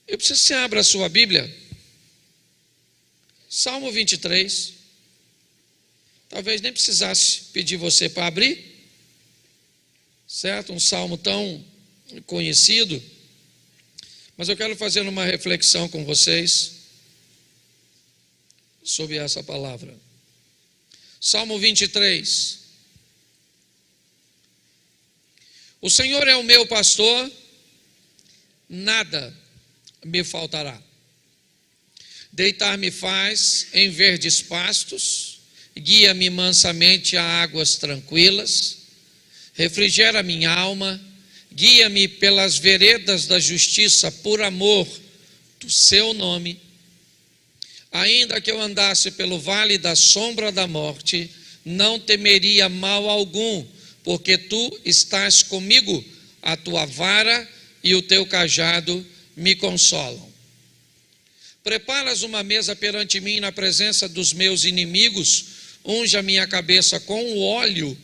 Eu preciso que você abra a sua Bíblia. Salmo 23. Talvez nem precisasse pedir você para abrir, certo? Um salmo tão conhecido. Mas eu quero fazer uma reflexão com vocês sobre essa palavra. Salmo 23. O Senhor é o meu pastor, nada me faltará. Deitar-me faz em verdes pastos, guia-me mansamente a águas tranquilas, refrigera minha alma, guia-me pelas veredas da justiça por amor do seu nome. Ainda que eu andasse pelo vale da sombra da morte, não temeria mal algum, porque tu estás comigo, a tua vara e o teu cajado me consolam. Preparas uma mesa perante mim na presença dos meus inimigos, unge a minha cabeça com o óleo,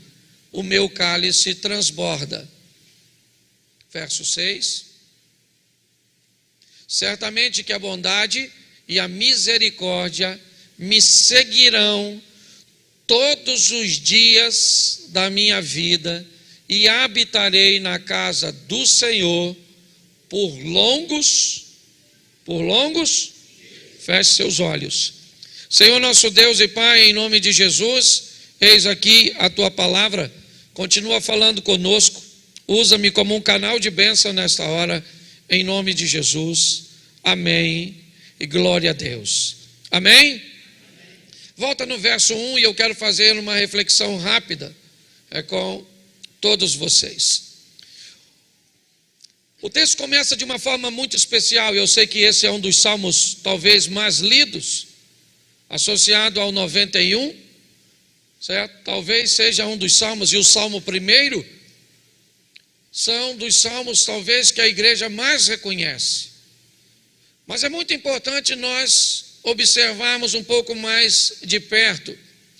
o meu cálice transborda. Verso 6. Certamente que a bondade e a misericórdia me seguirão todos os dias da minha vida, e habitarei na casa do Senhor por longos, feche seus olhos. Senhor nosso Deus e Pai, em nome de Jesus, eis aqui a tua palavra, continua falando conosco, usa-me como um canal de bênção nesta hora, em nome de Jesus, amém e glória a Deus, amém? Volta no verso 1 e eu quero fazer uma reflexão rápida com todos vocês. O texto começa de uma forma muito especial, e eu sei que esse é um dos salmos talvez mais lidos, associado ao 91, certo? Talvez seja um dos salmos, e o salmo primeiro são dos salmos talvez que a igreja mais reconhece. Mas é muito importante nós observarmos um pouco mais de perto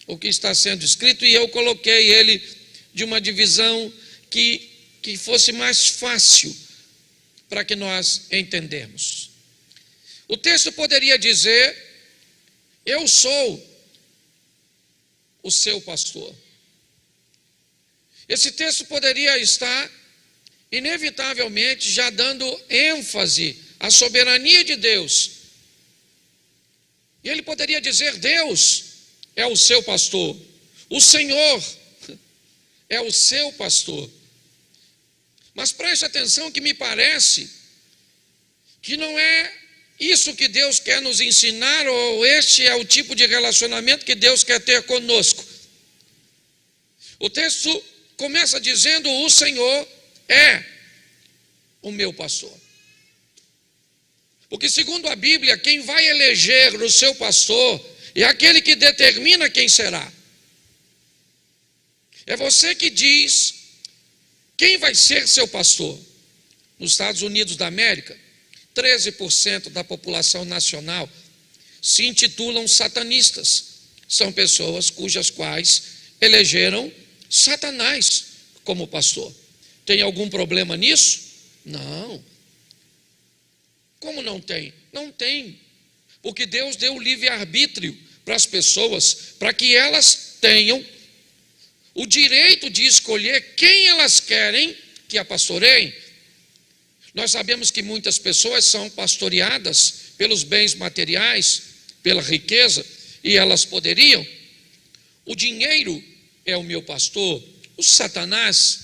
o que está sendo escrito, e eu coloquei ele de uma divisão que fosse mais fácil para que nós entendemos. O texto poderia dizer: eu sou o seu pastor. Esse texto poderia estar inevitavelmente já dando ênfase à soberania de Deus. E ele poderia dizer: Deus é o seu pastor, o Senhor é o seu pastor. Mas preste atenção que me parece que não é isso que Deus quer nos ensinar, ou este é o tipo de relacionamento que Deus quer ter conosco. O texto começa dizendo: o Senhor é o meu pastor. Porque segundo a Bíblia, quem vai eleger o seu pastor é aquele que determina quem será. É você que diz quem vai ser seu pastor. Nos Estados Unidos da América, 13% da população nacional se intitulam satanistas. São pessoas cujas quais elegeram Satanás como pastor. Tem algum problema nisso? Não. Como não tem? Não tem. Porque Deus deu livre-arbítrio para as pessoas, para que elas tenham o direito de escolher quem elas querem que a pastoreiem. Nós sabemos que muitas pessoas são pastoreadas pelos bens materiais, pela riqueza, e elas poderiam. O dinheiro é o meu pastor, o Satanás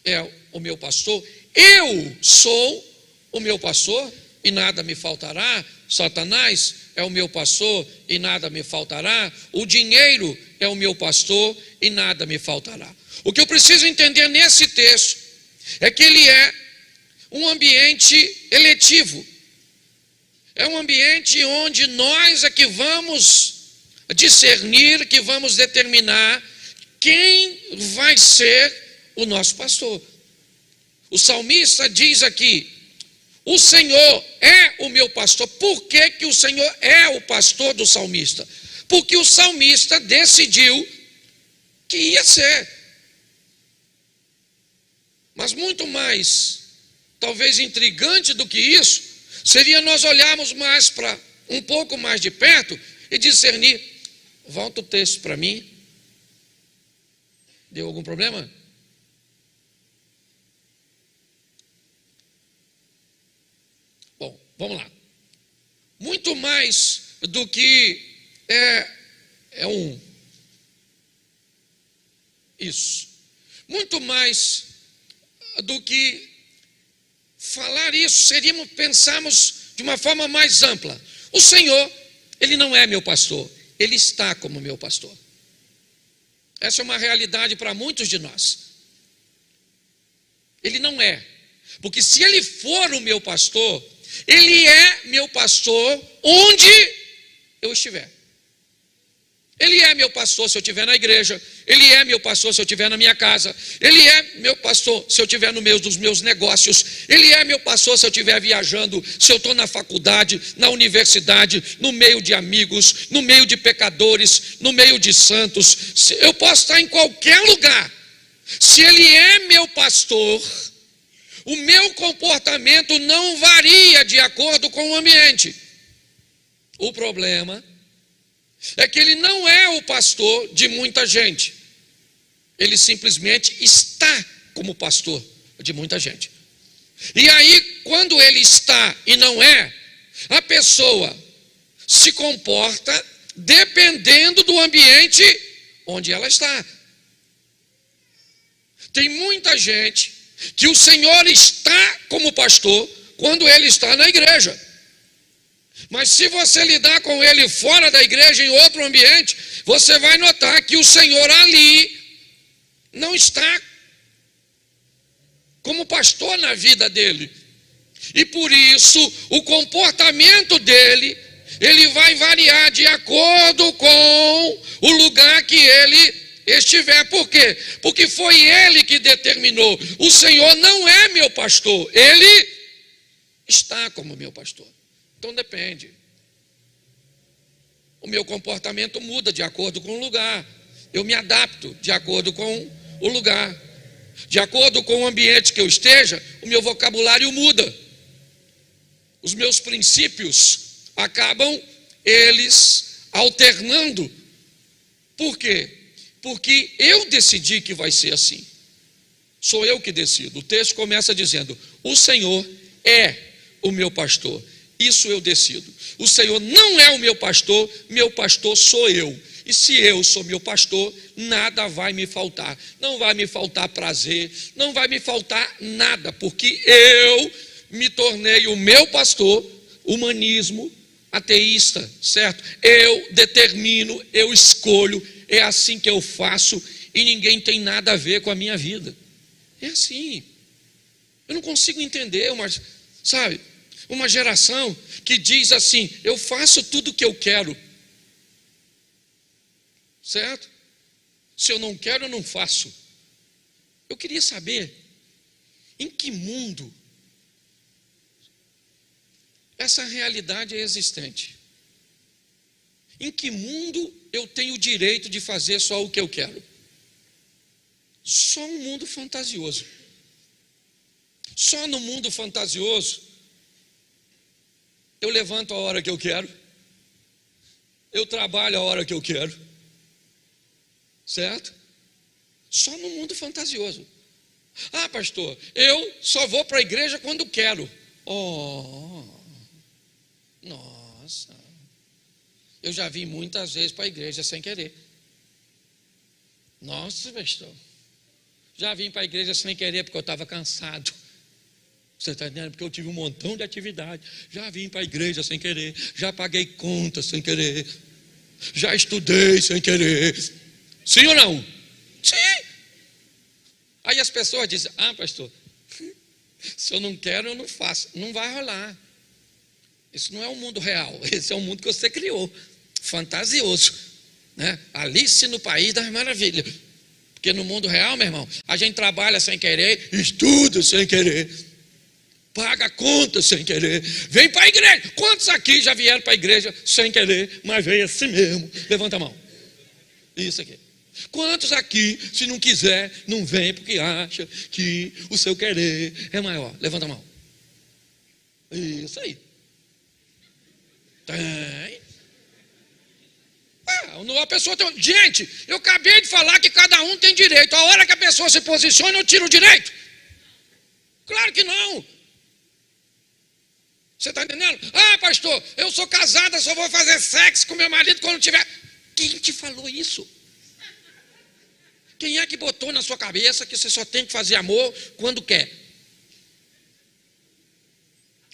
é o meu pastor, eu sou o meu pastor e nada me faltará. Satanás é o meu pastor e nada me faltará. O dinheiro é o meu pastor e nada me faltará. O que eu preciso entender nesse texto é que ele é um ambiente eletivo. É um ambiente onde nós é que vamos discernir, que vamos determinar quem vai ser o nosso pastor. O salmista diz aqui: o Senhor é o meu pastor. Por que que o Senhor é o pastor do salmista? Porque o salmista decidiu que ia ser. Mas muito mais, talvez intrigante do que isso, seria nós olharmos mais para um pouco mais de perto e discernir. Volta o texto para mim. Deu algum problema? Bom, vamos lá. Muito mais do que isso. Muito mais do que falar isso, seríamos pensarmos de uma forma mais ampla. O Senhor, Ele não é meu pastor, Ele está como meu pastor. Essa é uma realidade para muitos de nós. Ele não é, porque se Ele for o meu pastor, Ele é meu pastor onde eu estiver. Ele é meu pastor se eu estiver na igreja, Ele é meu pastor se eu estiver na minha casa, Ele é meu pastor se eu estiver no meio dos meus negócios, Ele é meu pastor se eu estiver viajando, se eu estou na faculdade, na universidade, no meio de amigos, no meio de pecadores, no meio de santos. Eu posso estar em qualquer lugar. Se Ele é meu pastor, o meu comportamento não varia de acordo com o ambiente. O problema é que Ele não é o pastor de muita gente. Ele simplesmente está como pastor de muita gente. E aí, quando Ele está e não é, a pessoa se comporta dependendo do ambiente onde ela está. Tem muita gente que o Senhor está como pastor quando Ele está na igreja. Mas se você lidar com Ele fora da igreja, em outro ambiente, você vai notar que o Senhor ali não está como pastor na vida dele. E por isso, o comportamento dele, ele vai variar de acordo com o lugar que ele estiver. Por quê? Porque foi Ele que determinou. O Senhor não é meu pastor, Ele está como meu pastor. Então depende. O meu comportamento muda de acordo com o lugar. Eu me adapto de acordo com o lugar. De acordo com o ambiente que eu esteja, o meu vocabulário muda. Os meus princípios acabam, eles, alternando. Por quê? Porque eu decidi que vai ser assim. Sou eu que decido. O texto começa dizendo: o Senhor é o meu pastor. Isso eu decido. O Senhor não é o meu pastor sou eu. E se eu sou meu pastor, nada vai me faltar. Não vai me faltar prazer, não vai me faltar nada, porque eu me tornei o meu pastor. Humanismo ateísta, certo? Eu determino, eu escolho, é assim que eu faço e ninguém tem nada a ver com a minha vida. É assim. Eu não consigo entender, uma geração que diz assim: eu faço tudo o que eu quero, certo? Se eu não quero, eu não faço. Eu queria saber em que mundo essa realidade é existente. Em que mundo eu tenho o direito de fazer só o que eu quero? Só um mundo fantasioso. Só no mundo fantasioso eu levanto a hora que eu quero, eu trabalho a hora que eu quero, certo? Só no mundo fantasioso. Ah, pastor, eu só vou para a igreja quando quero. Oh, nossa, eu já vim muitas vezes para a igreja sem querer. Nossa, pastor, já vim para a igreja sem querer porque eu estava cansado. Você está entendendo? Porque eu tive um montão de atividade. Já vim para a igreja sem querer, já paguei contas sem querer, já estudei sem querer. Sim ou não? Sim. Aí as pessoas dizem: ah, pastor, se eu não quero, eu não faço. Não vai rolar. Isso não é o mundo real. Esse é o mundo que você criou, fantasioso, né? Alice no País das Maravilhas. Porque no mundo real, meu irmão, a gente trabalha sem querer, estuda sem querer, paga conta sem querer, vem para a igreja. Quantos aqui já vieram para a igreja sem querer, mas veio assim mesmo? Levanta a mão. Isso aqui. Quantos aqui, se não quiser, não vem porque acha que o seu querer é maior? Levanta a mão. Isso aí. Tem. A pessoa tem. Gente, eu acabei de falar que cada um tem direito. A hora que a pessoa se posiciona, eu tiro o direito. Claro que não. Você está entendendo? Ah, pastor, eu sou casada, só vou fazer sexo com meu marido quando tiver. Quem te falou isso? Quem é que botou na sua cabeça que você só tem que fazer amor quando quer?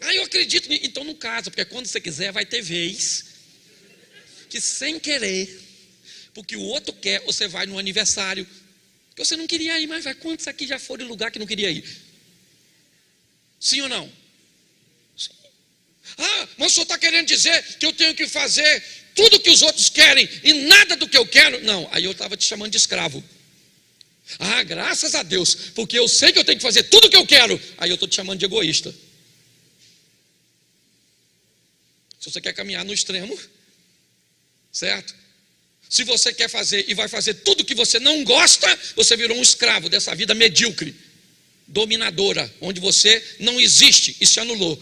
Ah, eu acredito. Então não casa, porque quando você quiser vai ter vez que sem querer, porque o outro quer, você vai no aniversário, que você não queria ir, mas vai. Quantos aqui já foram em lugar que não queria ir? Sim ou não? Sim. Ah, mas o senhor está querendo dizer que eu tenho que fazer tudo que os outros querem e nada do que eu quero? Não, aí eu estava te chamando de escravo. Ah, graças a Deus, porque eu sei que eu tenho que fazer tudo o que eu quero. Aí eu estou te chamando de egoísta. Se você quer caminhar no extremo, certo? Se você quer fazer e vai fazer tudo que você não gosta, você virou um escravo dessa vida medíocre, dominadora, onde você não existe e se anulou.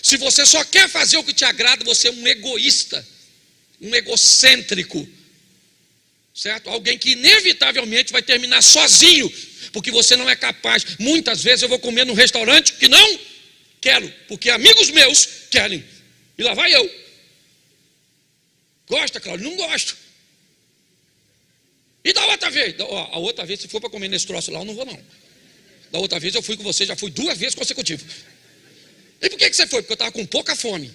Se você só quer fazer o que te agrada, você é um egoísta, um egocêntrico, certo? Alguém que inevitavelmente vai terminar sozinho, porque você não é capaz. Muitas vezes eu vou comer num restaurante que não quero, porque amigos meus querem, e lá vai eu. Gosta, Cláudio? Não gosto. E da outra vez? A outra vez, se for para comer nesse troço lá, eu não vou não. Da outra vez eu fui com você, já fui 2 vezes consecutivas. E por que você foi? Porque eu estava com pouca fome.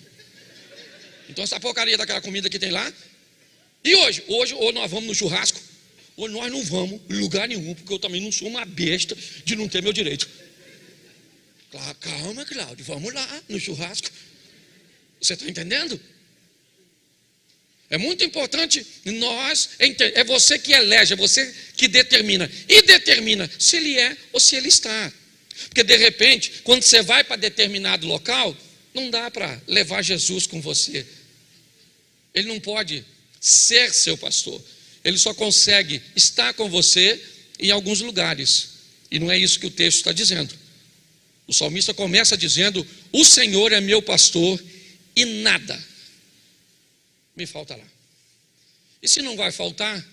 Então essa porcaria daquela comida que tem lá. E hoje ou nós vamos no churrasco, ou nós não vamos em lugar nenhum, porque eu também não sou uma besta de não ter meu direito. Claro, calma, Cláudio, vamos lá no churrasco. Você está entendendo? É muito importante nós entender. É você que elege, é você que determina. E determina se ele é ou se ele está. Porque de repente, quando você vai para determinado local, não dá para levar Jesus com você. Ele não pode ser seu pastor. Ele só consegue estar com você em alguns lugares. E não é isso que o texto está dizendo. O salmista começa dizendo: o Senhor é meu pastor e nada me faltará. E se não vai faltar,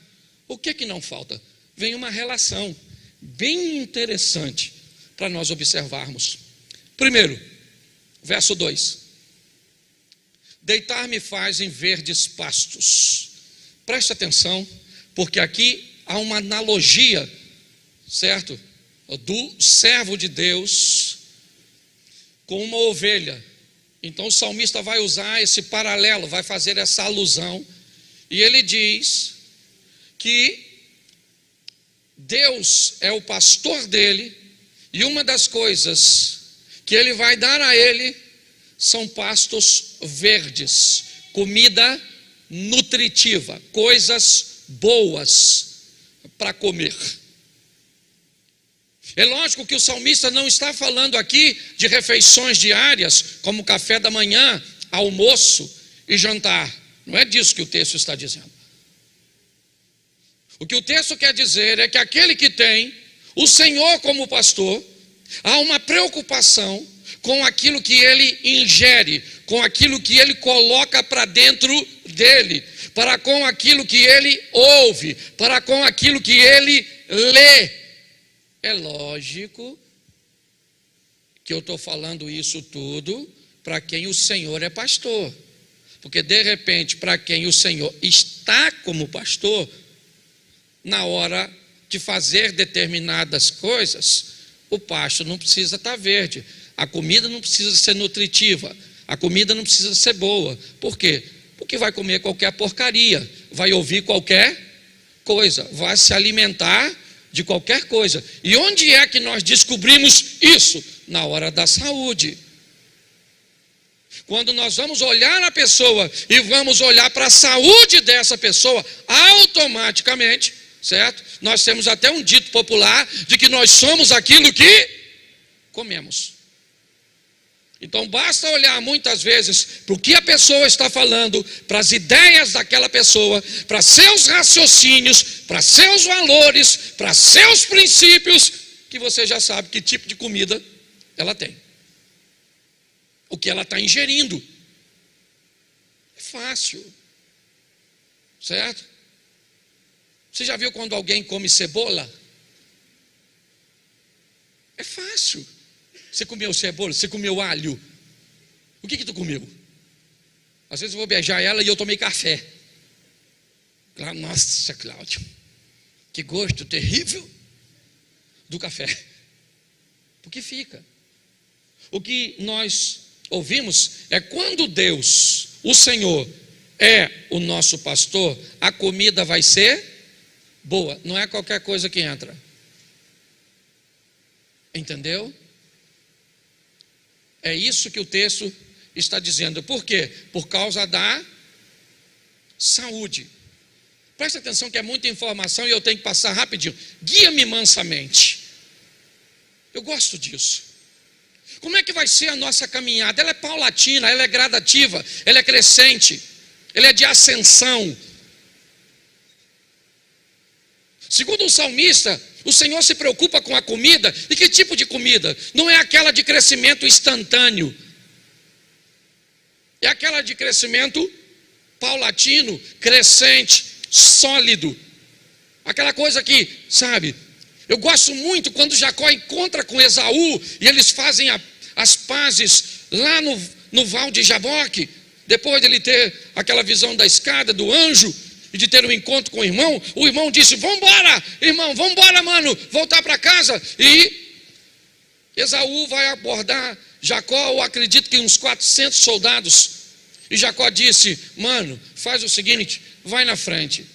o que não falta? Vem uma relação bem interessante para nós observarmos. Primeiro, verso 2: deitar-me faz em verdes pastos. Preste atenção, porque aqui há uma analogia, certo? Do servo de Deus com uma ovelha. Então o salmista vai usar esse paralelo, vai fazer essa alusão, e ele diz que Deus é o pastor dele, e uma das coisas que ele vai dar a ele são pastos verdes, comida nutritiva, coisas boas para comer. É lógico que o salmista não está falando aqui de refeições diárias, como café da manhã, almoço e jantar. Não é disso que o texto está dizendo. O que o texto quer dizer é que aquele que tem o Senhor como pastor, há uma preocupação com aquilo que ele ingere, com aquilo que ele coloca para dentro dele, para com aquilo que ele ouve, para com aquilo que ele lê. É lógico que eu estou falando isso tudo para quem o Senhor é pastor. Porque de repente, para quem o Senhor está como pastor, na hora de fazer determinadas coisas, o pasto não precisa estar verde, a comida não precisa ser nutritiva, a comida não precisa ser boa. Por quê? Porque vai comer qualquer porcaria, vai ouvir qualquer coisa, vai se alimentar de qualquer coisa. E onde é que nós descobrimos isso? Na hora da saúde. Quando nós vamos olhar a pessoa e vamos olhar para a saúde dessa pessoa, automaticamente, certo? Nós temos até um dito popular de que nós somos aquilo que comemos. Então basta olhar muitas vezes para o que a pessoa está falando, para as ideias daquela pessoa, para seus raciocínios, para seus valores, para seus princípios, que você já sabe que tipo de comida ela tem, o que ela está ingerindo. fácil, certo? Você já viu quando alguém come cebola? É fácil. Você comeu cebola, você comeu alho. O que tu comeu? Às vezes eu vou beijar ela e eu tomei café. Nossa, Cláudio, que gosto terrível do café. Porque fica. O que nós ouvimos é quando Deus, o Senhor, é o nosso pastor, a comida vai ser boa. Não é qualquer coisa que entra. Entendeu? É isso que o texto está dizendo. Por quê? Por causa da saúde. Presta atenção que é muita informação e eu tenho que passar rapidinho. Guia-me mansamente. Eu gosto disso. Como é que vai ser a nossa caminhada? Ela é paulatina, ela é gradativa, ela é crescente, ela é de ascensão. Segundo o salmista, o Senhor se preocupa com a comida. E que tipo de comida? Não é aquela de crescimento instantâneo. É aquela de crescimento paulatino, crescente, sólido. Aquela coisa que, sabe, eu gosto muito quando Jacó encontra com Esaú e eles fazem as pazes lá no val de Jaboque, depois de ele ter aquela visão da escada, do anjo, e de ter um encontro com o irmão disse: vamos embora, irmão, vamos embora, mano, voltar para casa. E Esaú vai abordar Jacó, eu acredito que uns 400 soldados, e Jacó disse: mano, faz o seguinte, vai na frente,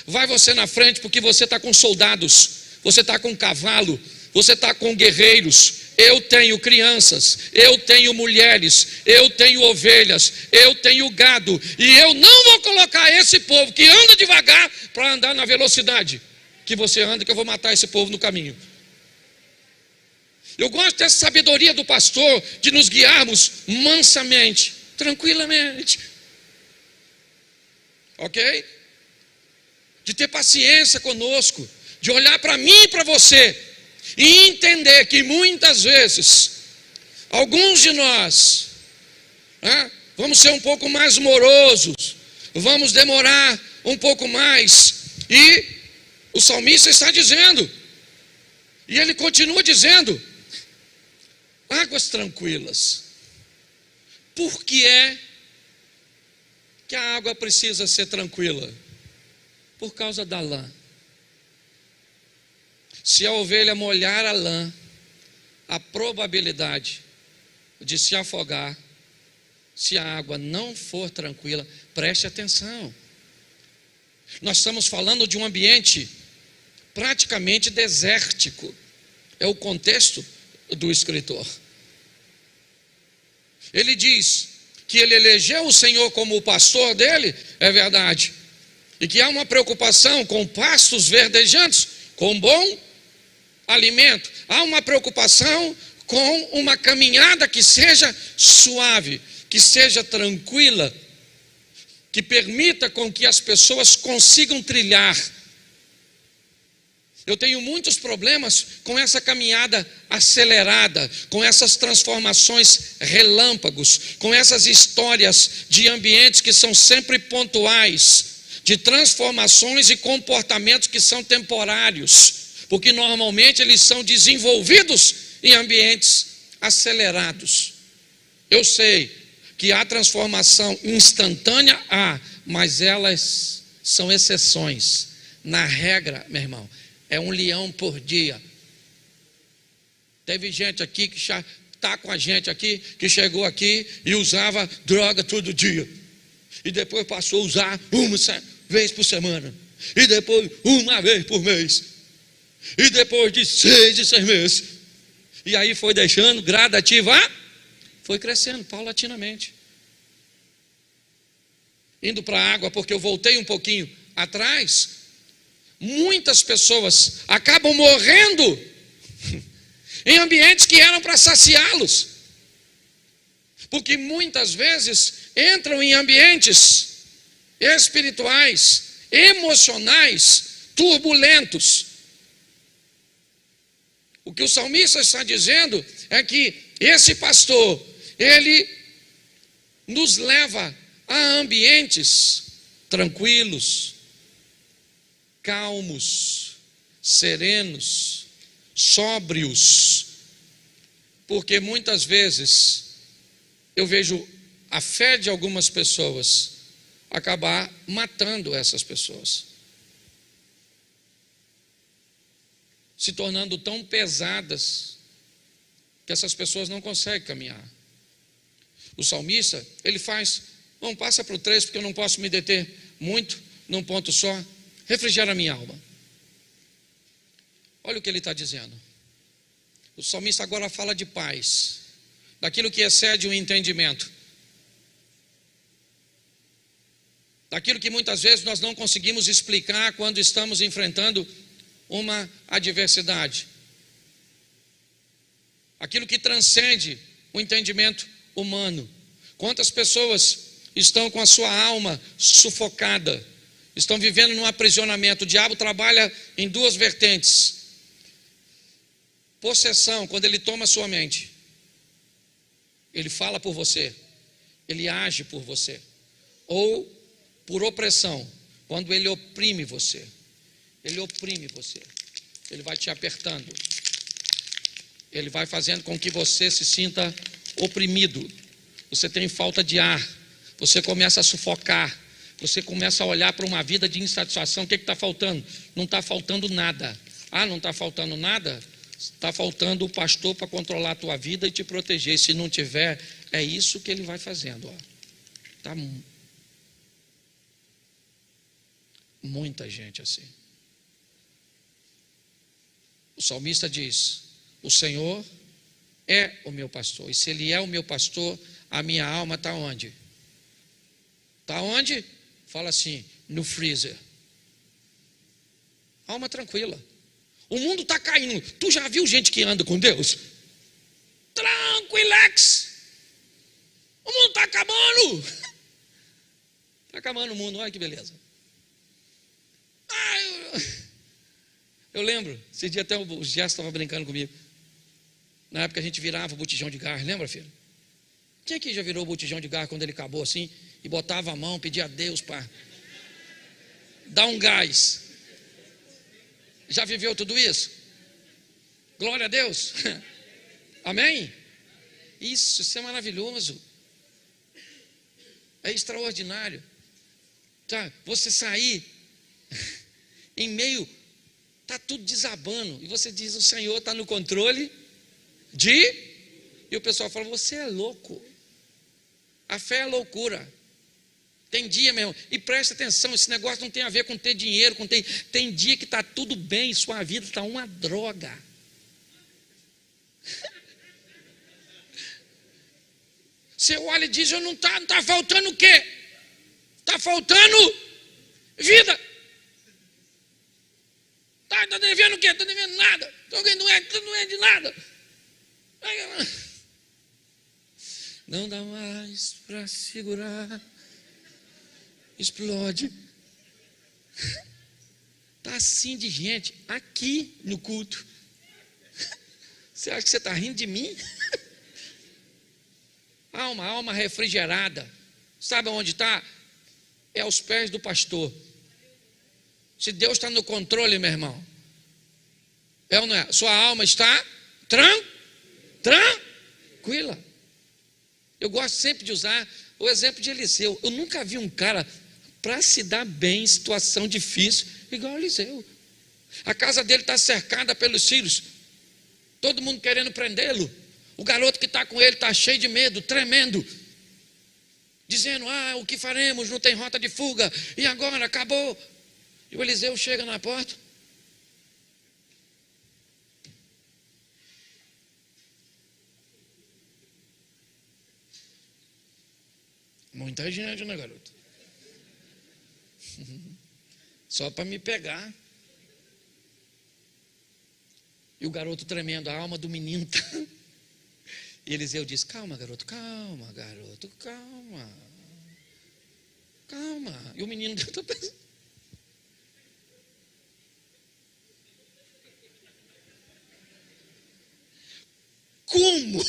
vai você na frente, porque você está com soldados, você está com cavalo, você está com guerreiros, eu tenho crianças, eu tenho mulheres, eu tenho ovelhas, eu tenho gado, e eu não vou colocar esse povo que anda devagar para andar na velocidade que você anda, que eu vou matar esse povo no caminho. Eu gosto dessa sabedoria do pastor, de nos guiarmos mansamente, tranquilamente, ok? De ter paciência conosco, de olhar para mim e para você, e entender que muitas vezes, alguns de nós, vamos ser um pouco mais morosos, vamos demorar um pouco mais, e o salmista está dizendo, e ele continua dizendo, águas tranquilas. Por que é que a água precisa ser tranquila? Por causa da lã. Se a ovelha molhar a lã, a probabilidade de se afogar, se a água não for tranquila, preste atenção. Nós estamos falando de um ambiente praticamente desértico. É o contexto do escritor. Ele diz que ele elegeu o Senhor como o pastor dele, é verdade, e que há uma preocupação com pastos verdejantes, com bom alimento, há uma preocupação com uma caminhada que seja suave, que seja tranquila, que permita com que as pessoas consigam trilhar. Eu tenho muitos problemas com essa caminhada acelerada, com essas transformações relâmpagos, com essas histórias de ambientes que são sempre pontuais, de transformações e comportamentos que são temporários, porque normalmente eles são desenvolvidos em ambientes acelerados. Eu sei que há transformação instantânea, mas elas são exceções. Na regra, meu irmão, é um leão por dia. Teve gente aqui que já está com a gente aqui, que chegou aqui e usava droga todo dia. E depois passou a usar uma vez por semana. E depois uma vez por mês. E depois de 6 em 6 meses. E aí foi deixando gradativa, foi crescendo paulatinamente. Indo para a água, porque eu voltei um pouquinho atrás. Muitas pessoas acabam morrendo em ambientes que eram para saciá-los, porque muitas vezes entram em ambientes espirituais, emocionais, turbulentos. O que o salmista está dizendo é que esse pastor, ele nos leva Há ambientes tranquilos, calmos, serenos, sóbrios, porque muitas vezes eu vejo a fé de algumas pessoas acabar matando essas pessoas, se tornando tão pesadas que essas pessoas não conseguem caminhar. O salmista, ele faz, vamos, passa para o 3, porque eu não posso me deter muito num ponto só. Refrigera a minha alma. Olha o que ele está dizendo. O salmista agora fala de paz, daquilo que excede o entendimento, daquilo que muitas vezes nós não conseguimos explicar quando estamos enfrentando uma adversidade, aquilo que transcende o entendimento humano. Quantas pessoas estão com a sua alma sufocada, estão vivendo num aprisionamento? O diabo trabalha em duas vertentes: possessão, quando ele toma a sua mente, ele fala por você, ele age por você, ou por opressão, quando ele oprime você. Ele oprime você, ele vai te apertando, ele vai fazendo com que você se sinta oprimido, você tem falta de ar, você começa a sufocar, você começa a olhar para uma vida de insatisfação. O que está faltando? Não está faltando nada. Ah, não está faltando nada? Está faltando o pastor para controlar a tua vida e te proteger. Se não tiver, é isso que ele vai fazendo. Está muita gente assim. O salmista diz: o Senhor é o meu pastor, e se Ele é o meu pastor, a minha alma está onde? Está onde? Fala assim, no freezer. Alma tranquila. O mundo está caindo. Tu já viu gente que anda com Deus? Tranquilex. O mundo está acabando. Está acabando o mundo, olha que beleza. Eu lembro, esse dia até o Gerson estava brincando comigo. Na época a gente virava o botijão de gás, lembra, filho? Quem aqui já virou o botijão de gás quando ele acabou assim? E botava a mão, pedia a Deus para dar um gás. Já viveu tudo isso? Glória a Deus. Amém? Isso é maravilhoso. É extraordinário. Tá? Você sair em meio, está tudo desabando, e você diz: o Senhor está no controle e o pessoal fala: você é louco. A fé é loucura. Tem dia, meu irmão, e presta atenção, esse negócio não tem a ver com ter dinheiro, tem dia que está tudo bem e sua vida está uma droga. Você olha e diz: eu não está faltando o quê? Está faltando vida. Está devendo o quê? Está devendo nada. Não é de nada. Não dá mais para segurar. Explode. Está assim de gente aqui no culto. Você acha que você está rindo de mim? Alma refrigerada. Sabe onde está? É aos pés do pastor. Se Deus está no controle, meu irmão, é ou não é? Sua alma está tranquila. Eu gosto sempre de usar o exemplo de Eliseu. Eu nunca vi um cara para se dar bem em situação difícil igual Eliseu. A casa dele está cercada pelos sírios, todo mundo querendo prendê-lo. O garoto que está com ele está cheio de medo, tremendo, dizendo: o que faremos? Não tem rota de fuga, e agora acabou. E o Eliseu chega na porta. Muita gente, né, garoto? Só para me pegar. E o garoto tremendo, a alma do menino. E Eliseu diz: calma, garoto, calma, garoto, calma. Calma. E o menino está pensando: como?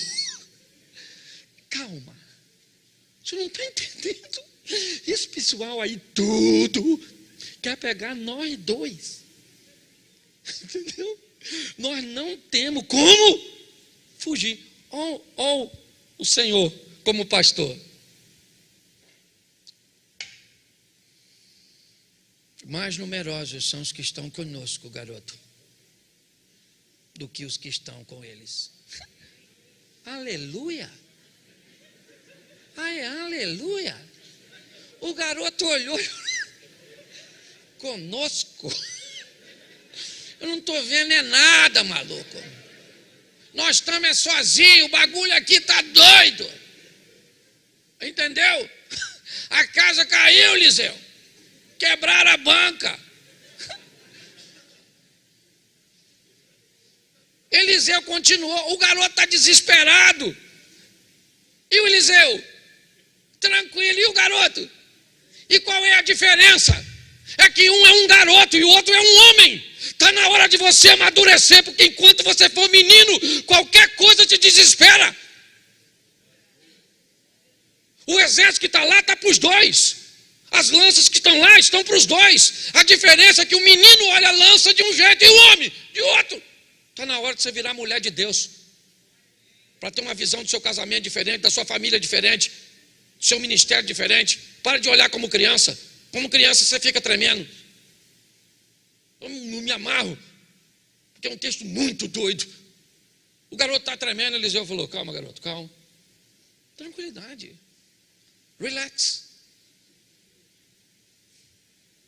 Calma. Você não está entendendo? Esse pessoal aí tudo quer pegar nós dois. Entendeu? Nós não temos como fugir. Ou o Senhor como pastor. Mais numerosos são os que estão conosco, garoto, do que os que estão com eles. Aleluia! Ai, aleluia! O garoto olhou conosco. Eu não estou vendo é nada, maluco. Nós estamos sozinhos, o bagulho aqui está doido. Entendeu? A casa caiu, Eliseu. Quebraram a banca. Eliseu continuou, o garoto está desesperado. E o Eliseu? Tranquilo, e o garoto? E qual é a diferença? É que um é um garoto e o outro é um homem. Está na hora de você amadurecer, porque enquanto você for menino, qualquer coisa te desespera. O exército que está lá está para os dois. As lanças que estão lá estão para os dois. A diferença é que o menino olha a lança de um jeito e o homem de outro. Está na hora de você virar mulher de Deus, para ter uma visão do seu casamento diferente, da sua família diferente, do seu ministério diferente. Para de olhar como criança. Como criança você fica tremendo. Eu não me amarro, porque é um texto muito doido. O garoto está tremendo, Eliseu falou: calma, garoto, calma. Tranquilidade. Relax.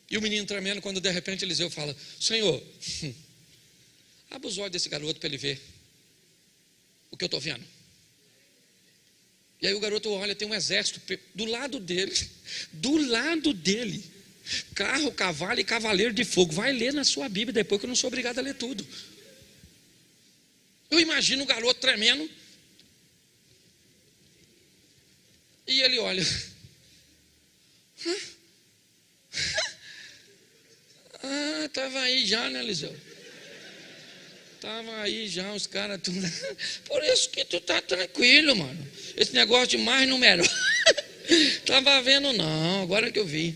E o menino tremendo, quando de repente Eliseu fala: Senhor, abre os olhos desse garoto para ele ver o que eu estou vendo. E aí o garoto olha, tem um exército do lado dele, carro, cavalo e cavaleiro de fogo. Vai ler na sua Bíblia depois, que eu não sou obrigado a ler tudo. Eu imagino o garoto tremendo, e ele olha: estava aí já, né, Eliseu? Estava aí já, os caras tudo. Por isso que tu tá tranquilo, mano. Esse negócio de mais numeroso. Estava vendo, não, agora que eu vi.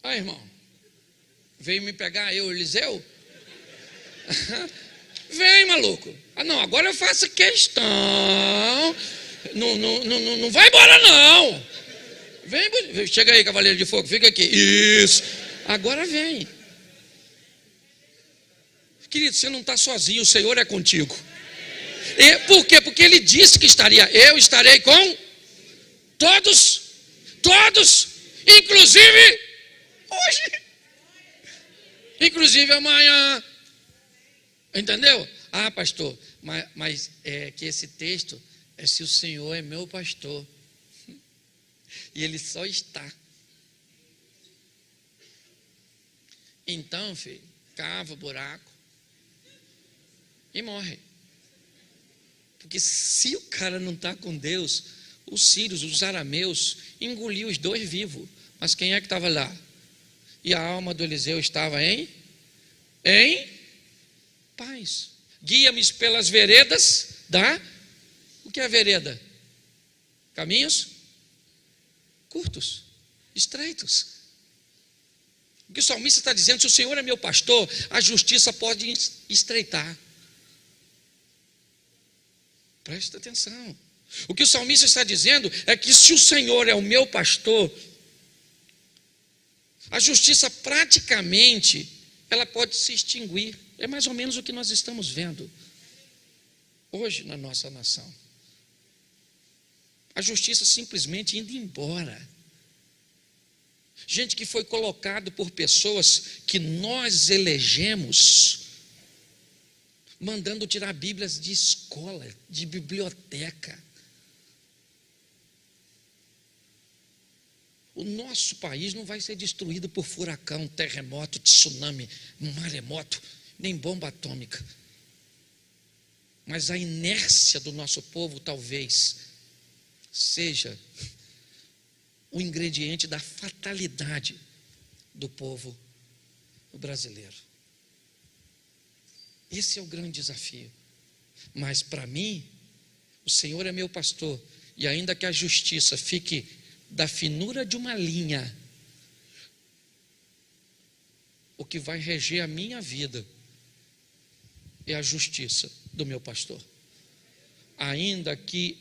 Aí, irmão, veio me pegar eu, Eliseu? Vem, maluco. Não, agora eu faço questão. Não vai embora, não. Vem, chega aí, cavaleiro de fogo, fica aqui. Isso. Agora vem. Querido, você não está sozinho, o Senhor é contigo. Por quê? Porque Ele disse que estaria. Eu estarei com todos, inclusive hoje, inclusive amanhã. Entendeu? Pastor, mas é que esse texto é se o Senhor é meu pastor. E Ele só está. Então, filho, cava o buraco e morre. Porque se o cara não está com Deus, os sírios, os arameus, engoliu os dois vivos. Mas quem é que estava lá? E a alma do Eliseu estava em paz. Guia-me pelas veredas da... O que é vereda? Caminhos curtos, estreitos. O que o salmista está dizendo: se o Senhor é meu pastor, a justiça pode estreitar. Presta atenção. O que o salmista está dizendo é que se o Senhor é o meu pastor, a justiça praticamente ela pode se extinguir. É mais ou menos o que nós estamos vendo hoje na nossa nação. A justiça simplesmente indo embora. Gente que foi colocado por pessoas que nós elegemos, mandando tirar Bíblias de escola, de biblioteca. O nosso país não vai ser destruído por furacão, terremoto, tsunami, maremoto, nem bomba atômica. Mas a inércia do nosso povo talvez seja o ingrediente da fatalidade do povo o brasileiro. Esse é o grande desafio. Mas para mim, o Senhor é meu pastor, e ainda que a justiça fique da finura de uma linha, o que vai reger a minha vida é a justiça do meu pastor. Ainda que,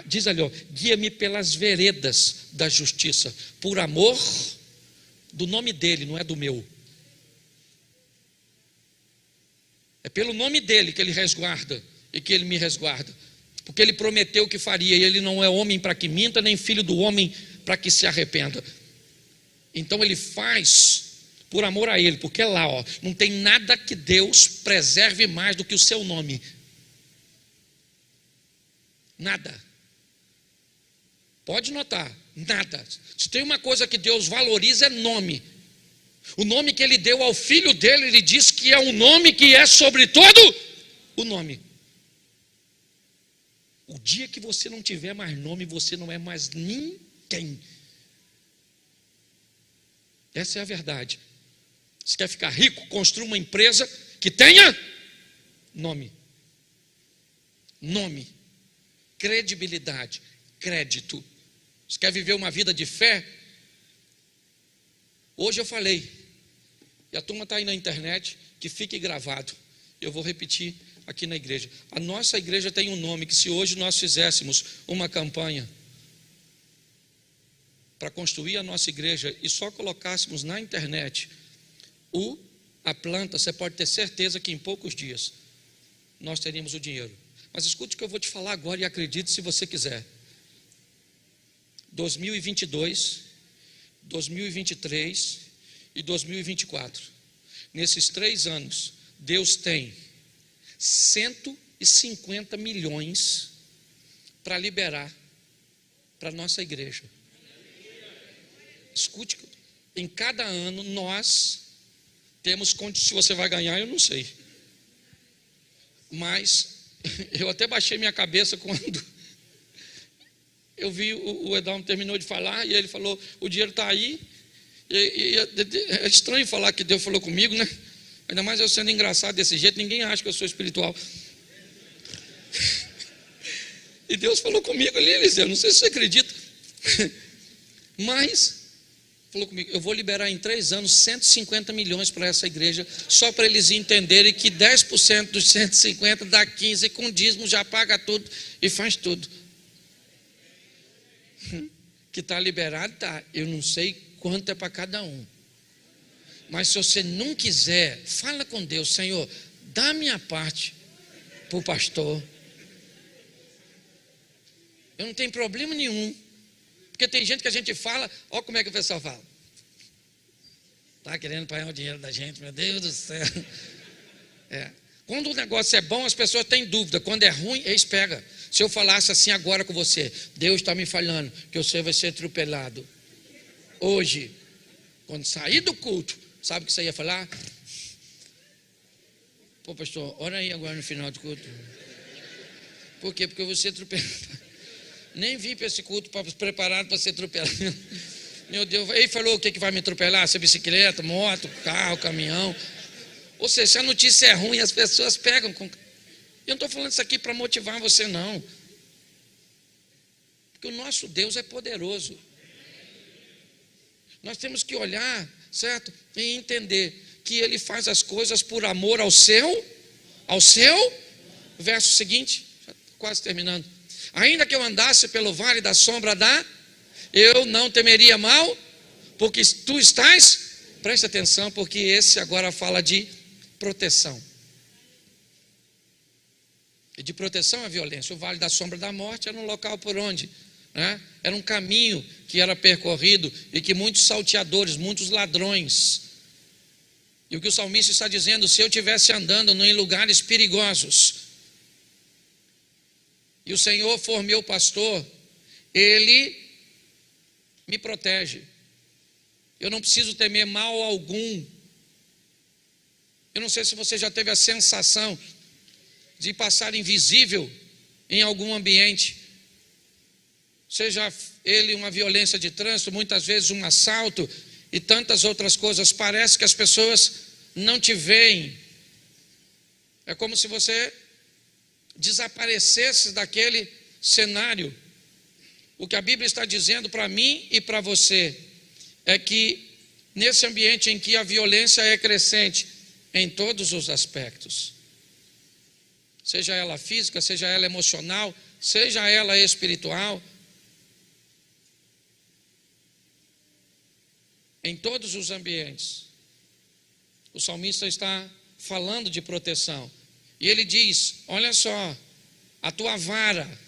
diz ali, guia-me pelas veredas da justiça, por amor do nome dele, não é do meu. É pelo nome dele que ele resguarda e que ele me resguarda, porque ele prometeu que faria, e ele não é homem para que minta, nem filho do homem para que se arrependa. Então ele faz por amor a ele, porque lá, não tem nada que Deus preserve mais do que o seu nome. Nada. Pode notar, nada. Se tem uma coisa que Deus valoriza, é nome. O nome que ele deu ao filho dele, ele diz que é um nome que é sobre todo o nome. O dia que você não tiver mais nome, você não é mais ninguém. Essa é a verdade. Se quer ficar rico, construa uma empresa que tenha nome. Nome. Credibilidade. Crédito. Se quer viver uma vida de fé, hoje eu falei, e a turma está aí na internet, que fique gravado. Eu vou repetir aqui na igreja. A nossa igreja tem um nome que, se hoje nós fizéssemos uma campanha para construir a nossa igreja e só colocássemos na internet a planta, você pode ter certeza que em poucos dias nós teríamos o dinheiro. Mas escute o que eu vou te falar agora e acredite se você quiser. 2022, 2023 e 2024. Nesses 3 anos, Deus tem 150 milhões para liberar para a nossa igreja. Escute, em cada ano nós temos condições. Se você vai ganhar, eu não sei. Mas eu até baixei minha cabeça quando eu vi o Edalmo terminou de falar, e ele falou, o dinheiro está aí. E é estranho falar que Deus falou comigo, né? Ainda mais eu sendo engraçado desse jeito, ninguém acha que eu sou espiritual. E Deus falou comigo ali, Eliseu, não sei se você acredita, mas falou comigo, eu vou liberar em 3 anos 150 milhões para essa igreja, só para eles entenderem que 10% dos 150 dá 15, e com dízimo já paga tudo e faz tudo. Que está liberado, tá. Eu não sei quanto é para cada um. Mas se você não quiser, fala com Deus, Senhor, dá a minha parte para o pastor. Eu não tenho problema nenhum. Porque tem gente que a gente fala, olha como é que o pessoal fala. Está querendo pagar o dinheiro da gente, meu Deus do céu. Quando o negócio é bom, as pessoas têm dúvida. Quando é ruim, eles pegam. Se eu falasse assim agora com você, Deus está me falando que você vai ser atropelado. Hoje, quando sair do culto, sabe o que você ia falar? Pô, pastor, ora aí agora no final do culto. Por quê? Porque eu vou ser atropelado. Nem vim para esse culto preparado para ser atropelado. Meu Deus, ele falou o que vai me atropelar? Se é bicicleta, moto, carro, caminhão. Ou seja, se a notícia é ruim, as pessoas pegam. Eu não estou falando isso aqui para motivar você, não. Porque o nosso Deus é poderoso. Nós temos que olhar, certo? E entender que Ele faz as coisas por amor ao seu. Verso seguinte, já quase terminando. Ainda que eu andasse pelo vale da sombra eu não temeria mal, porque tu estás, preste atenção, porque esse agora fala de proteção. E de proteção à violência. O vale da sombra da morte era um local por onde, né? Era um caminho que era percorrido e que muitos salteadores, muitos ladrões. E o que o salmista está dizendo, se eu estivesse andando em lugares perigosos, e o Senhor for meu pastor, Ele me protege. Eu não preciso temer mal algum. Eu não sei se você já teve a sensação de passar invisível em algum ambiente, seja ele uma violência de trânsito, muitas vezes um assalto e tantas outras coisas. Parece que as pessoas não te veem. É como se você desaparecesse daquele cenário. O que a Bíblia está dizendo para mim e para você é que nesse ambiente em que a violência é crescente em todos os aspectos, seja ela física, seja ela emocional, seja ela espiritual, em todos os ambientes, o salmista está falando de proteção. E ele diz: olha só, a tua vara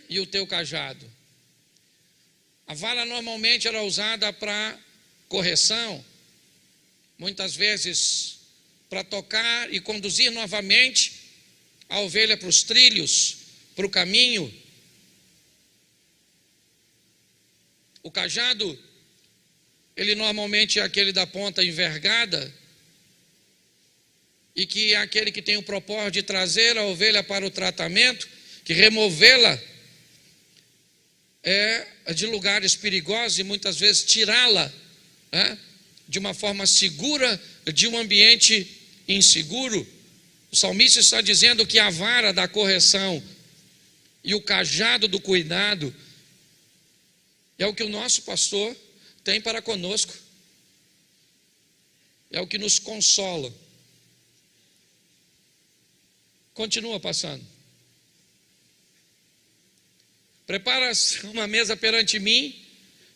e o teu cajado. A vara normalmente era usada para correção, muitas vezes para tocar e conduzir novamente a ovelha para os trilhos, para o caminho. O cajado, ele normalmente é aquele da ponta envergada, e que é aquele que tem o propósito de trazer a ovelha para o tratamento, que removê-la de lugares perigosos e muitas vezes tirá-la de uma forma segura de um ambiente inseguro. O salmista está dizendo que a vara da correção e o cajado do cuidado é o que o nosso pastor tem para conosco, é o que nos consola. Continua passando. Prepara-se uma mesa perante mim,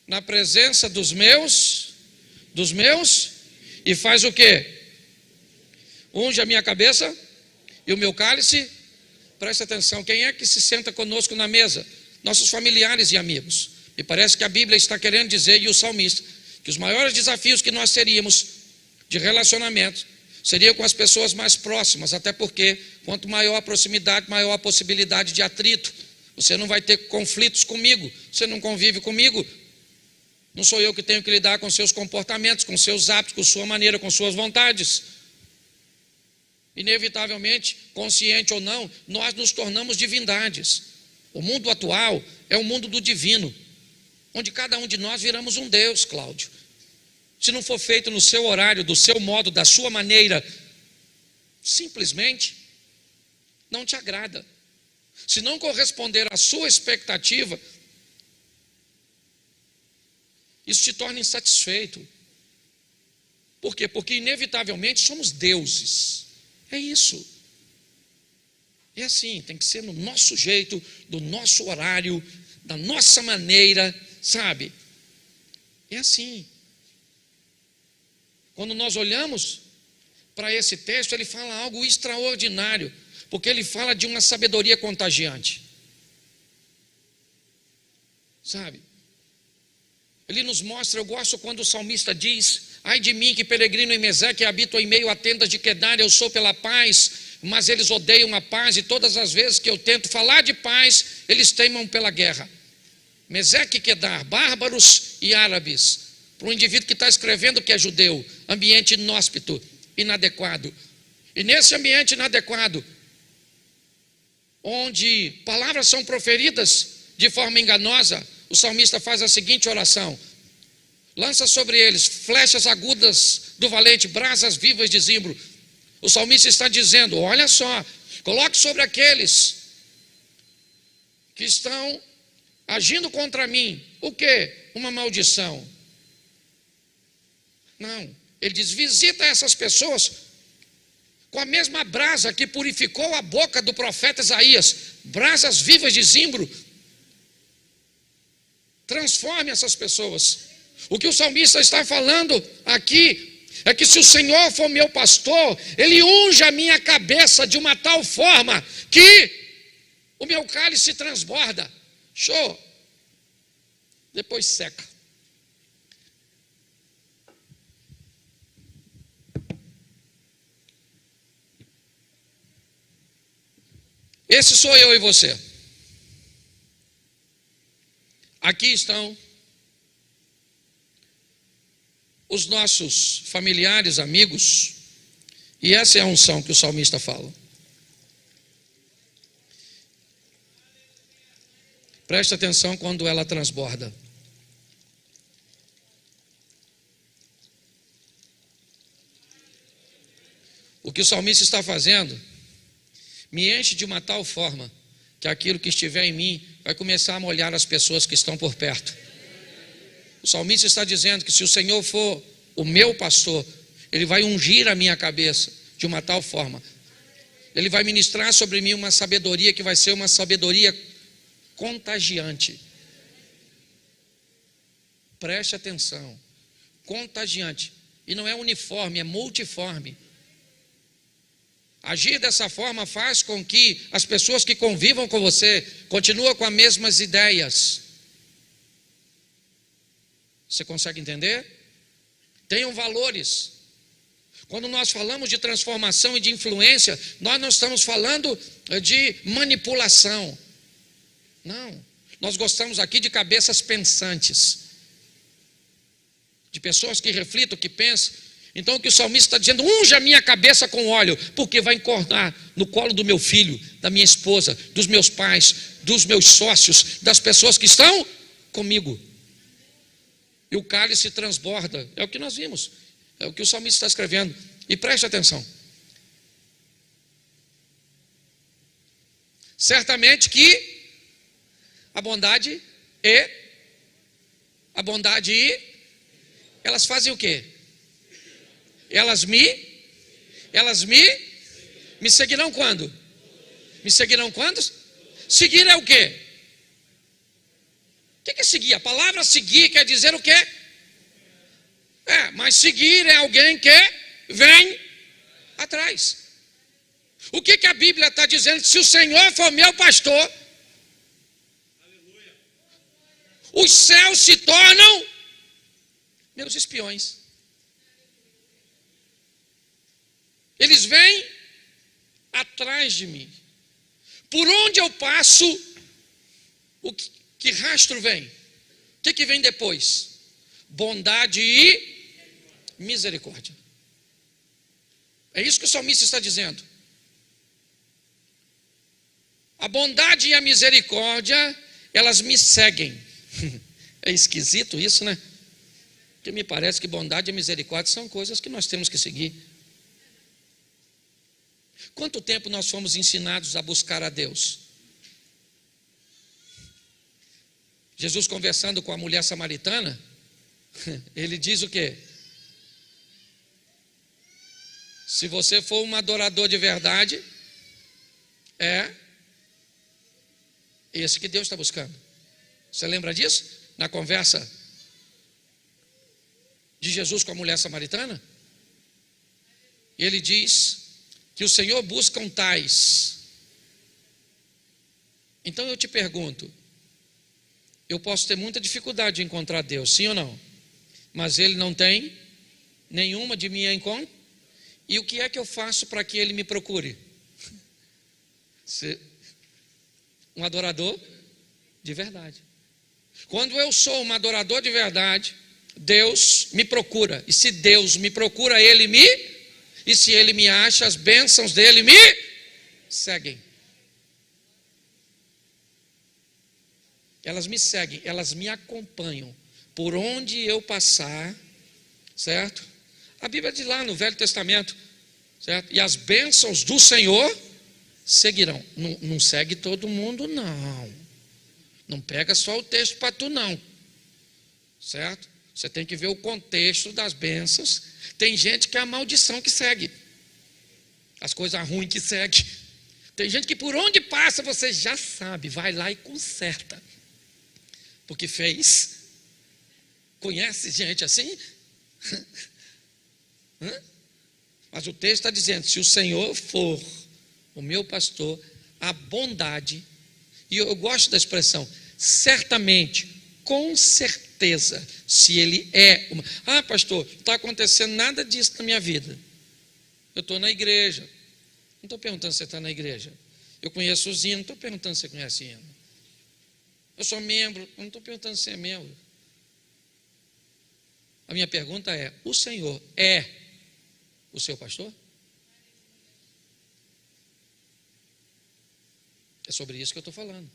na presença dos meus, e faz o quê? Unge a minha cabeça e o meu cálice. Presta atenção, quem é que se senta conosco na mesa? Nossos familiares e amigos. E parece que a Bíblia está querendo dizer, e o salmista, que os maiores desafios que nós teríamos de relacionamento seriam com as pessoas mais próximas, até porque quanto maior a proximidade, maior a possibilidade de atrito. Você não vai ter conflitos comigo, você não convive comigo, não sou eu que tenho que lidar com seus comportamentos, com seus hábitos, com sua maneira, com suas vontades. Inevitavelmente, consciente ou não, nós nos tornamos divindades. O mundo atual é o mundo do divino, onde cada um de nós viramos um Deus, Cláudio. Se não for feito no seu horário, do seu modo, da sua maneira, simplesmente não te agrada. Se não corresponder à sua expectativa, isso te torna insatisfeito. Por quê? Porque inevitavelmente somos deuses. É isso. É assim, tem que ser no nosso jeito, do nosso horário, da nossa maneira, sabe? É assim. Quando nós olhamos para esse texto, ele fala algo extraordinário, porque ele fala de uma sabedoria contagiante. Sabe? Ele nos mostra, eu gosto quando o salmista diz: ai de mim que peregrino em Meseque e habito em meio a tendas de Quedar, eu sou pela paz, mas eles odeiam a paz, e todas as vezes que eu tento falar de paz, eles teimam pela guerra. Meseque e Quedar, bárbaros e árabes, para um indivíduo que está escrevendo que é judeu, ambiente inóspito, inadequado. E nesse ambiente inadequado, onde palavras são proferidas de forma enganosa, o salmista faz a seguinte oração: lança sobre eles flechas agudas do valente, brasas vivas de zimbro. O salmista está dizendo: olha só, coloque sobre aqueles que estão agindo contra mim, o quê? Uma maldição. Não, ele diz: visita essas pessoas com a mesma brasa que purificou a boca do profeta Isaías, brasas vivas de zimbro. Transforme essas pessoas. O que o salmista está falando aqui é que se o Senhor for meu pastor, Ele unge a minha cabeça de uma tal forma que o meu cálice transborda. Show. Depois seca. Esse sou eu e você. Aqui estão os nossos familiares, amigos, e essa é a unção que o salmista fala. Preste atenção quando ela transborda. O que o salmista está fazendo me enche de uma tal forma que aquilo que estiver em mim vai começar a molhar as pessoas que estão por perto. O salmista está dizendo que se o Senhor for o meu pastor, Ele vai ungir a minha cabeça de uma tal forma. Ele vai ministrar sobre mim uma sabedoria que vai ser uma sabedoria contagiante. Preste atenção. Contagiante. E não é uniforme, é multiforme. Agir dessa forma faz com que as pessoas que convivam com você continuem com as mesmas ideias. Você consegue entender? Tenham valores. Quando nós falamos de transformação e de influência, nós não estamos falando de manipulação. Não. Nós gostamos aqui de cabeças pensantes, de pessoas que reflitam, que pensam. Então o que o salmista está dizendo: unja a minha cabeça com óleo, porque vai encornar no colo do meu filho, da minha esposa, dos meus pais, dos meus sócios, das pessoas que estão comigo. E o cálice transborda. É o que nós vimos. É o que o salmista está escrevendo. E preste atenção. Certamente que a bondade elas fazem o quê? Elas me seguirão quando? Me seguirão quando? Seguir é o quê? O que é seguir? A palavra seguir quer dizer o quê? Mas seguir é alguém que vem atrás. O que a Bíblia está dizendo? Se o Senhor for meu pastor, os céus se tornam meus espiões. Eles vêm atrás de mim. Por onde eu passo, que rastro vem? O que vem depois? Bondade e misericórdia. É isso que o salmista está dizendo. A bondade e a misericórdia, elas me seguem. É esquisito isso, né? Porque me parece que bondade e misericórdia são coisas que nós temos que seguir. Quanto tempo nós fomos ensinados a buscar a Deus? Jesus conversando com a mulher samaritana, ele diz o quê? Se você for um adorador de verdade, é esse que Deus está buscando. Você lembra disso? Na conversa de Jesus com a mulher samaritana? Ele diz que o Senhor busca tais. Então eu te pergunto, eu posso ter muita dificuldade de encontrar Deus, sim ou não? Mas Ele não tem nenhuma de minha encontro. E o que é que eu faço para que Ele me procure? Um adorador de verdade. Quando eu sou um adorador de verdade, Deus me procura. E se Deus me procura, e se Ele me acha, as bênçãos dEle me seguem. Elas me seguem, elas me acompanham. Por onde eu passar, certo? A Bíblia diz lá no Velho Testamento, certo? E as bênçãos do Senhor seguirão. Não segue todo mundo, não. Não pega só o texto para tu, não. Certo? Você tem que ver o contexto das bênçãos. Tem gente que é a maldição que segue. As coisas ruins que segue. Tem gente que por onde passa você já sabe. Vai lá e conserta. Porque fez. Conhece gente assim? Mas o texto está dizendo: se o Senhor for o meu pastor, a bondade, e eu gosto da expressão, certamente, com certeza, se Ele é uma... pastor, não está acontecendo nada disso na minha vida. Eu estou na igreja. Não estou perguntando se você está na igreja. Eu conheço os hinos, não estou perguntando se você conhece hino. Eu sou membro, não estou perguntando se você é membro. A minha pergunta é: o Senhor é o seu pastor? É sobre isso que eu estou falando.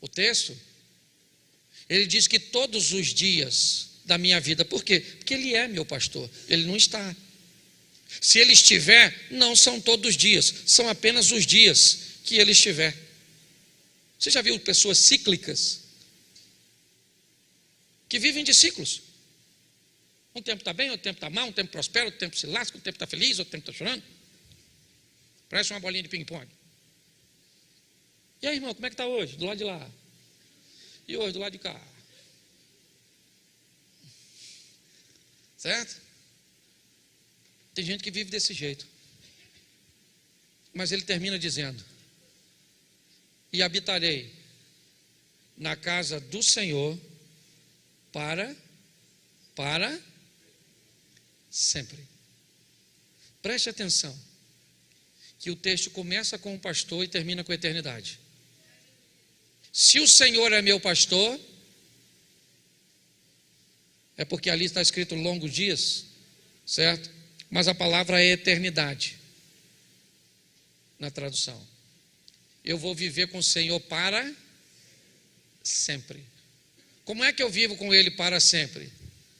O texto, ele diz que todos os dias da minha vida, por quê? Porque Ele é meu pastor, Ele não está. Se ele estiver, não são todos os dias, são apenas os dias que ele estiver. Você já viu pessoas cíclicas? Que vivem de ciclos. Um tempo está bem, outro tempo está mal, um tempo prospera, outro tempo se lasca, outro tempo está feliz, outro tempo está chorando. Parece uma bolinha de ping-pong. E aí, irmão, como é que está hoje? Do lado de lá. E hoje, do lado de cá. Certo? Tem gente que vive desse jeito. Mas ele termina dizendo: e habitarei na casa do Senhor para sempre. Preste atenção, que o texto começa com o pastor e termina com a eternidade. Se o Senhor é meu pastor, é porque ali está escrito longos dias, certo? Mas a palavra é eternidade, na tradução. Eu vou viver com o Senhor para sempre. Como é que eu vivo com Ele para sempre?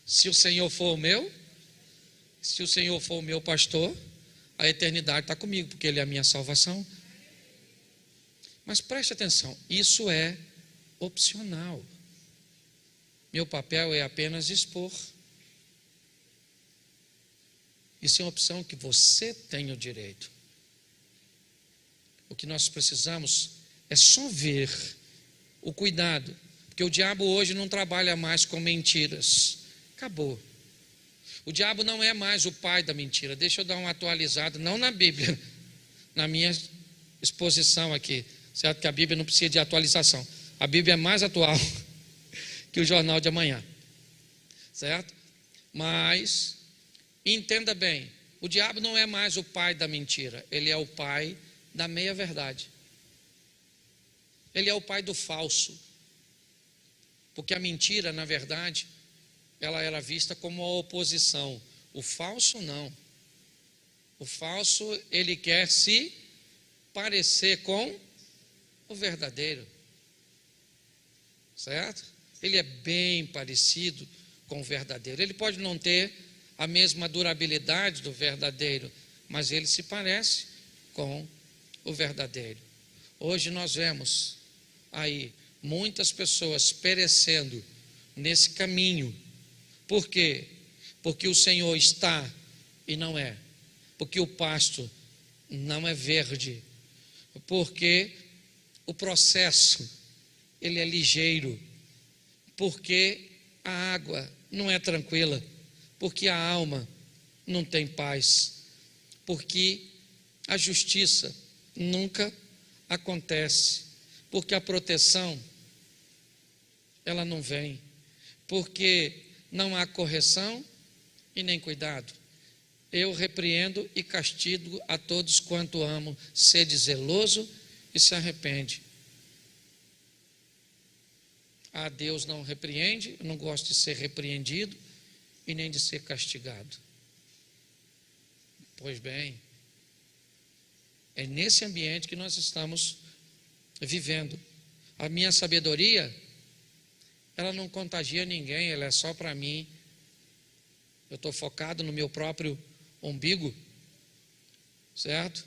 Se o Senhor for o meu, se o Senhor for o meu pastor, a eternidade está comigo, porque Ele é a minha salvação. Mas preste atenção, isso é opcional. Meu papel é apenas expor. Isso é uma opção que você tem o direito. O que nós precisamos é só ver o cuidado, porque o diabo hoje não trabalha mais com mentiras. Acabou. O diabo não é mais o pai da mentira. Deixa eu dar uma atualizada, não na Bíblia, na minha exposição aqui, certo? Que a Bíblia não precisa de atualização. A Bíblia é mais atual que o jornal de amanhã, certo? Mas entenda bem, o diabo não é mais o pai da mentira, ele é o pai da meia-verdade. Ele é o pai do falso. Porque a mentira, na verdade, ela era vista como a oposição. O falso não. O falso, ele quer se parecer com o verdadeiro. Certo? Ele é bem parecido com o verdadeiro. Ele pode não ter a mesma durabilidade do verdadeiro, mas ele se parece com o verdadeiro. Hoje nós vemos aí muitas pessoas perecendo nesse caminho. Por quê? Porque o Senhor está e não é. Porque o pasto não é verde. Porque o processo, ele é ligeiro. Porque a água não é tranquila. Porque a alma não tem paz. Porque a justiça nunca acontece. Porque a proteção, ela não vem. Porque não há correção e nem cuidado. Eu repreendo e castigo a todos quanto amo. Sede zeloso e se arrepende. A Deus não repreende, eu não gosto de ser repreendido e nem de ser castigado. Pois bem, é nesse ambiente que nós estamos vivendo. A minha sabedoria, ela não contagia ninguém, ela é só para mim. Eu estou focado no meu próprio umbigo, certo?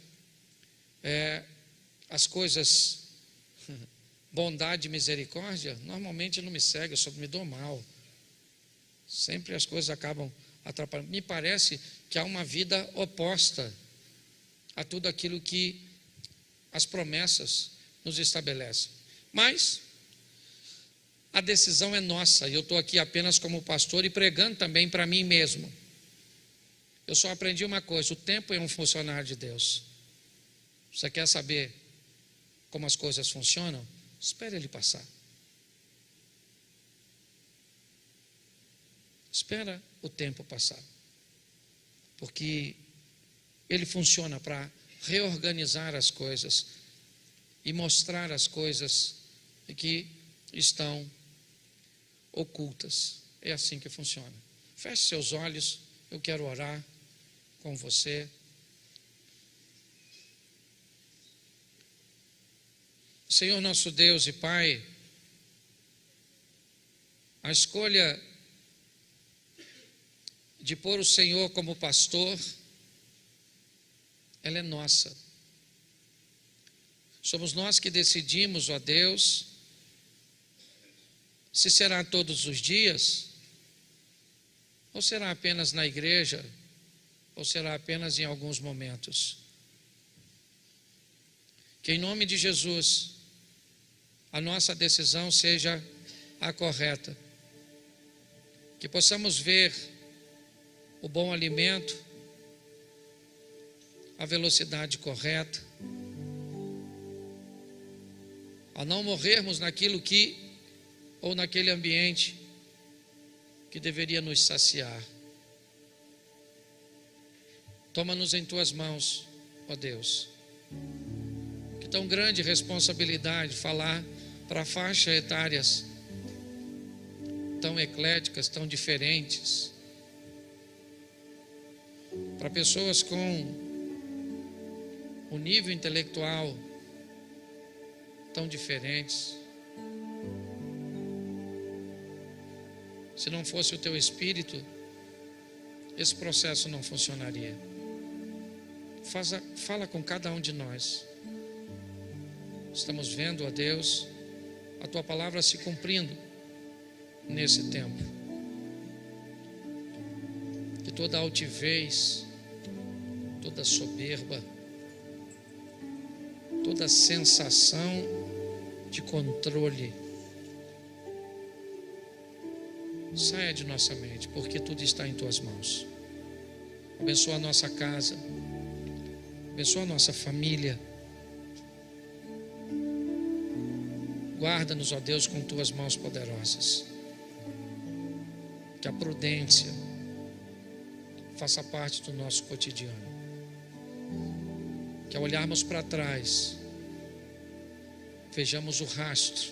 As coisas, bondade e misericórdia, normalmente não me seguem, eu só me dou mal. Sempre as coisas acabam atrapalhando. Me parece que há uma vida oposta a tudo aquilo que as promessas nos estabelecem. Mas a decisão é nossa, e eu estou aqui apenas como pastor e pregando também para mim mesmo. Eu só aprendi uma coisa: o tempo é um funcionário de Deus. Você quer saber como as coisas funcionam? Espere ele passar. Espera o tempo passar. Porque ele funciona para reorganizar as coisas e mostrar as coisas que estão ocultas. É assim que funciona. Feche seus olhos, eu quero orar com você. Senhor nosso Deus e Pai, a escolha de pôr o Senhor como pastor ela é nossa. Somos nós que decidimos, ó Deus, se será todos os dias, ou será apenas na igreja, ou será apenas em alguns momentos. Que em nome de Jesus, a nossa decisão seja a correta. Que possamos ver o bom alimento, a velocidade correta, a não morrermos naquilo que, ou naquele ambiente que deveria nos saciar. Toma-nos em tuas mãos, ó Deus. Que tão grande responsabilidade falar para faixas etárias tão ecléticas, tão diferentes, para pessoas com um nível intelectual tão diferentes. Se não fosse o teu Espírito, esse processo não funcionaria. Fala com cada um de nós. Estamos vendo, ó Deus, a tua palavra se cumprindo nesse tempo. Que toda altivez, toda soberba, toda sensação de controle saia de nossa mente, porque tudo está em tuas mãos. Abençoa a nossa casa, abençoa a nossa família. Guarda-nos, ó Deus, com tuas mãos poderosas. Que a prudência faça parte do nosso cotidiano. Que ao olharmos para trás, vejamos o rastro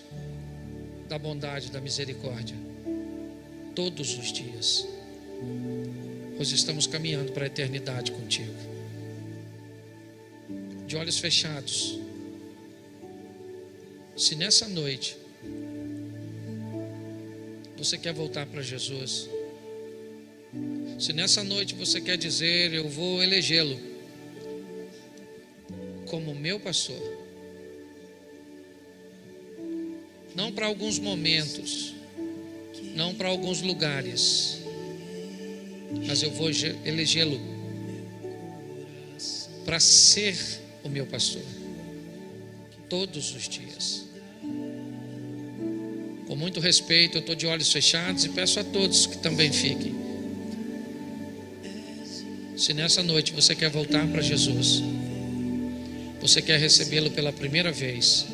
da bondade e da misericórdia todos os dias, pois estamos caminhando para a eternidade contigo. De olhos fechados, se nessa noite você quer voltar para Jesus, se nessa noite você quer dizer: eu vou elegê-lo como meu pastor, não para alguns momentos, não para alguns lugares, mas eu vou elegê-lo para ser o meu pastor todos os dias. Com muito respeito, eu estou de olhos fechados e peço a todos que também fiquem. Se nessa noite você quer voltar para Jesus, você quer recebê-lo pela primeira vez,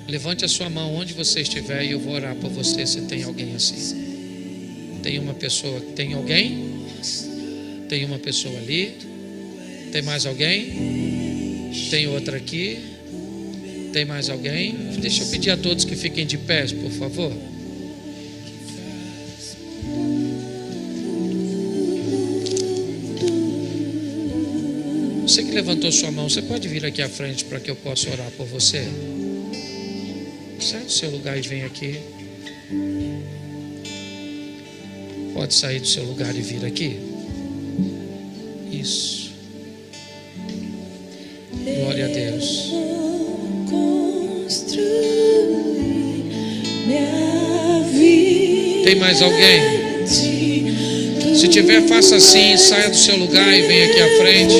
levante a sua mão onde você estiver e eu vou orar por você. Se tem alguém assim, tem uma pessoa, tem alguém? Tem uma pessoa ali? Tem mais alguém? Tem outra aqui? Tem mais alguém? Deixa eu pedir a todos que fiquem de pé, por favor. Você que levantou sua mão, você pode vir aqui à frente para que eu possa orar por você? Sai do seu lugar e vem aqui. Pode sair do seu lugar e vir aqui. Isso. Glória a Deus. Tem mais alguém? Se tiver, faça assim, saia do seu lugar e vem aqui à frente.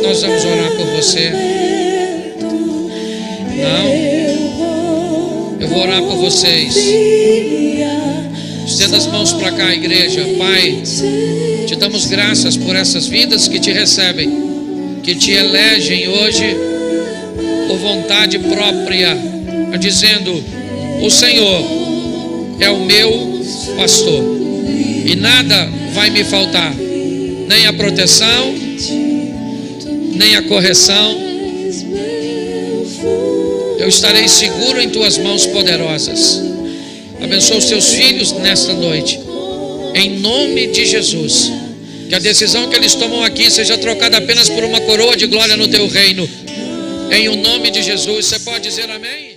Nós vamos orar por você. Não? Eu vou orar por vocês. Estenda as mãos para cá, igreja. Pai, te damos graças por essas vidas que te recebem, que te elegem hoje por vontade própria, dizendo: o Senhor é o meu pastor e nada vai me faltar, nem a proteção, nem a correção. Eu estarei seguro em tuas mãos poderosas. Abençoa os teus filhos nesta noite, em nome de Jesus. Que a decisão que eles tomam aqui seja trocada apenas por uma coroa de glória no teu reino, em o nome de Jesus. Você pode dizer amém?